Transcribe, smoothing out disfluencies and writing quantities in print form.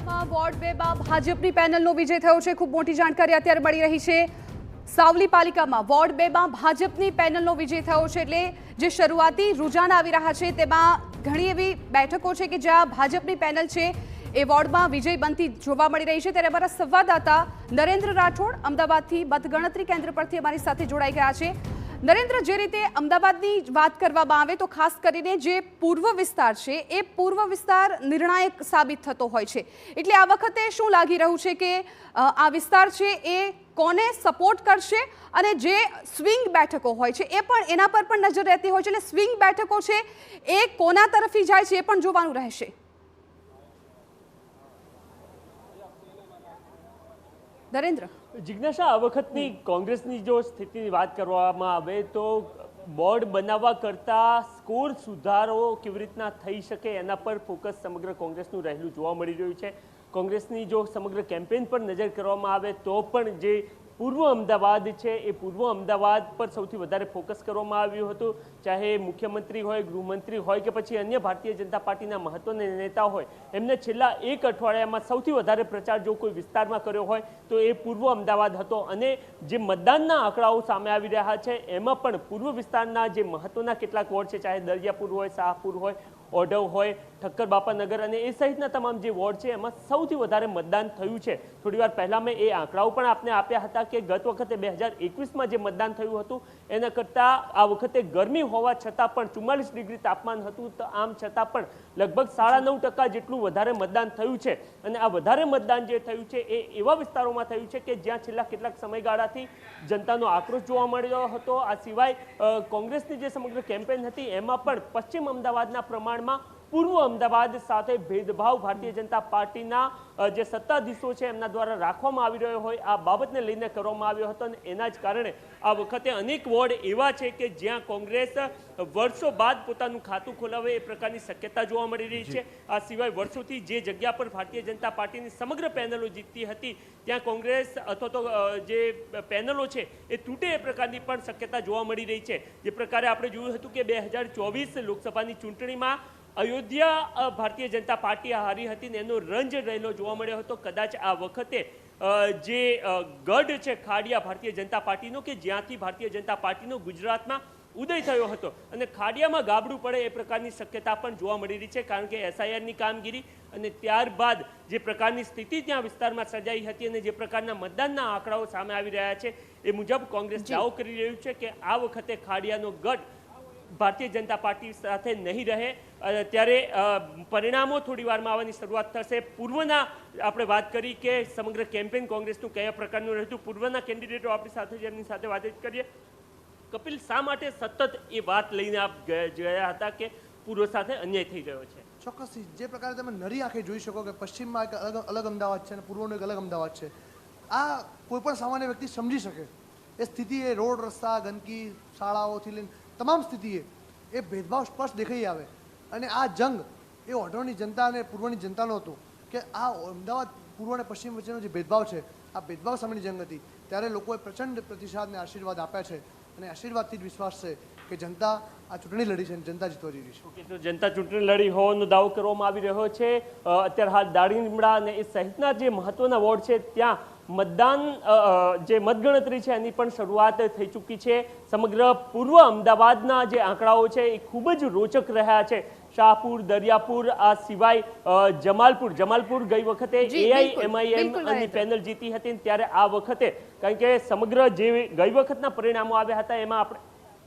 Ward 2 માં ભાજપની પેનલનો વિજય થયો છે। ખૂબ મોટી જાણકારી અત્યારે મળી રહી છે। સાવલી પાલિકામાં વોર્ડ 2 માં ભાજપની પેનલનો વિજય થયો છે, એટલે જે શરૂઆતી રૂઝાન આવી રહ્યા છે તેમાં ઘણી એવી બેઠકો છે કે જ્યાં ભાજપની પેનલ છે એ વોર્ડમાં વિજય બનતી જોવા મળી રહી છે। ત્યારે અમારા સંવાદદાતા નરેન્દ્ર રાઠોડ અમદાવાદથી મતગણતરી કેન્દ્ર પરથી અમારી સાથે જોડાઈ ગયા છે। નરેન્દ્ર, જે રીતે અમદાવાદની વાત કરવામાં આવે તો ખાસ કરીને જે પૂર્વ વિસ્તાર છે એ પૂર્વ વિસ્તાર નિર્ણાયક સાબિત થતો હોય છે, એટલે આ વખતે શું લાગી રહ્યું છે કે આ વિસ્તાર છે એ કોને સપોર્ટ કરશે અને જે સ્વિંગ બેઠકો હોય છે એ પણ એના પર પણ નજર રહેતી હોય છે, એટલે સ્વિંગ બેઠકો છે એ કોના તરફી જાય છે એ પણ જોવાનું રહેશે। નરેન્દ્ર, જિજ્ઞાસા, આ વખતની કોંગ્રેસની જો સ્થિતિની વાત કરવામાં આવે તો બોર્ડ બનાવવા કરતાં સ્કોર સુધારો કેવી રીતના થઈ શકે એના પર ફોકસ સમગ્ર કોંગ્રેસનું રહેલું જોવા મળી રહ્યું છે। કોંગ્રેસની જો સમગ્ર કેમ્પેન પર નજર કરવામાં આવે તો પણ જે પૂર્વ અમદાવાદ છે એ પૂર્વ અમદાવાદ પર સૌથી વધારે ફોકસ કરવામાં આવ્યું હતું, ચાહે મુખ્યમંત્રી હોય, ગૃહમંત્રી હોય કે પછી અન્ય ભારતીય જનતા પાર્ટીના મહત્વના નેતા હોય, એમને છેલ્લા એક અઠવાડિયામાં સૌથી વધારે પ્રચાર જો કોઈ વિસ્તારમાં કર્યો હોય તો એ પૂર્વ અમદાવાદ હતો। અને જે મતદાનના આંકડાઓ સામે આવી રહ્યા છે એમાં પણ પૂર્વ વિસ્તારના જે મહત્વના કેટલાક વોર્ડ છે, ચાહે દરિયાપુર હોય, શાહપુર હોય, ઓઢવ હોય, ઠક્કર બાપાનગર અને એ સહિતના તમામ જે વોર્ડ છે એમાં સૌથી વધારે મતદાન થયું છે। થોડીવાર પહેલા મેં એ આંકડાઓ પણ આપને આપ્યા હતા કે ગત વખતે 2021માં જે મતદાન થયું હતું એના કરતાં આ વખતે ગરમી હોવા છતાં પણ 44 ડિગ્રી તાપમાન હતું, તો આમ છતાં પણ લગભગ 9.5% જેટલું વધારે મતદાન થયું છે। અને આ વધારે મતદાન જે થયું છે એ એવા વિસ્તારોમાં થયું છે કે જ્યાં છેલ્લા કેટલાક સમયગાળાથી જનતાનો આક્રોશ જોવા મળ્યો હતો। આ સિવાય કોંગ્રેસની જે સમગ્ર કેમ્પેન હતી એમાં પણ પશ્ચિમ અમદાવાદના પ્રમાણમાં પૂર્વ અમદાવાદ સાથે ભેદભાવ ભારતીય જનતા પાર્ટીના જે સત્તાધીશો છે એમના દ્વારા રાખવામાં આવી રહ્યો હોય આ બાબતને લઈને કરવામાં આવ્યો હતો। અને એના જ કારણે આ વખતે અનેક વોર્ડ એવા છે કે જ્યાં કોંગ્રેસ વર્ષો બાદ પોતાનું ખાતું ખોલાવે એ પ્રકારની શક્યતા જોવા મળી રહી છે। આ સિવાય વર્ષોથી જે જગ્યા પર ભારતીય જનતા પાર્ટીની સમગ્ર પેનલો જીતતી હતી ત્યાં કોંગ્રેસ અથવા તો જે પેનલો છે એ તૂટે એ પ્રકારની પણ શક્યતા જોવા મળી રહી છે। જે પ્રકારે આપણે જોયું હતું કે 2024 લોકસભાની ચૂંટણીમાં અયોધ્યા ભારતીય જનતા પાર્ટી હારી હતી ને એનો રંજ રહેલો જોવા મળ્યો હતો। કદાચ આ વખતે જે ગઢ છે ખાડિયા ભારતીય જનતા પાર્ટીનો કે જ્યાંથી ભારતીય જનતા પાર્ટીનો ગુજરાતમાં ઉદય થયો હતો અને ખાડિયામાં ગાબડું પડે એ પ્રકારની શક્યતા પણ જોવા મળી રહી છે, કારણ કે SIRની કામગીરી અને ત્યારબાદ જે પ્રકારની સ્થિતિ ત્યાં વિસ્તારમાં સર્જાઈ હતી અને જે પ્રકારના મતદાનના આંકડાઓ સામે આવી રહ્યા છે એ મુજબ કોંગ્રેસ દાવો કરી રહ્યું છે કે આ વખતે ખાડિયાનો ગઢ ભારતીય જનતા પાર્ટી સાથે નહીં રહે। ત્યારે પરિણામો થોડી વારમાં આવવાની શરૂઆત થશે। પૂર્વના આપણે વાત કરી કે સમગ્ર કેમ્પેન કોંગ્રેસનું કયા પ્રકારનું રહેતું, પૂર્વના કેન્ડિડેટો આપણી સાથે જેમની સાથે વાત કરીએ। કપિલ, શા માટે સતત એ વાત લઈને આપ ગયા હતા કે પૂર્વ સાથે અન્યાય થઈ રહ્યો છે? ચોક્કસથી જે પ્રકારે તમે નરી આંખે જોઈ શકો કે પશ્ચિમમાં એક અલગ અમદાવાદ છે અને પૂર્વનું એક અલગ અમદાવાદ છે, આ કોઈ પણ સામાન્ય વ્યક્તિ સમજી શકે એ સ્થિતિ એ રોડ, રસ્તા, ગંદકી, શાળાઓથી લઈને તમામ સ્થિતિએ એ ભેદભાવ સ્પષ્ટ દેખાઈ આવે। અને આ જંગ એ ઓઢવની જનતા અને પૂર્વની જનતાનો હતો કે આ અમદાવાદ પૂર્વ અને પશ્ચિમ વચ્ચેનો જે ભેદભાવ છે આ ભેદભાવ સામેની જંગ હતી। ત્યારે લોકોએ પ્રચંડ પ્રતિસાદ અને આશીર્વાદ આપ્યા છે અને આશીર્વાદથી જ વિશ્વાસ છે કે જનતા આ ચૂંટણી લડી છે અને જનતા જીતવા જઈ રહી છે। તો જનતા ચૂંટણી લડી હોવાનો દાવો કરવામાં આવી રહ્યો છે। અત્યારે હાલ દાણીલીમડા અને એ સહિતના જે મહત્વના વોર્ડ છે ત્યાં મતદાન જે મતગણતરી છે એની પણ શરૂઆત થઈ ચૂકી છે। સમગ્ર પૂર્વ અમદાવાદના જે આંકડાઓ છે એ ખૂબ જ રોચક રહ્યા છે। શાહપુર, દરિયાપુર, આ સિવાય જમાલપુર ગઈ વખતે AIMIM ની પેનલ જીતી હતી, ત્યારે આ વખતે કારણ કે સમગ્ર જે ગઈ વખતના પરિણામો આવ્યા હતા એમાં આપણે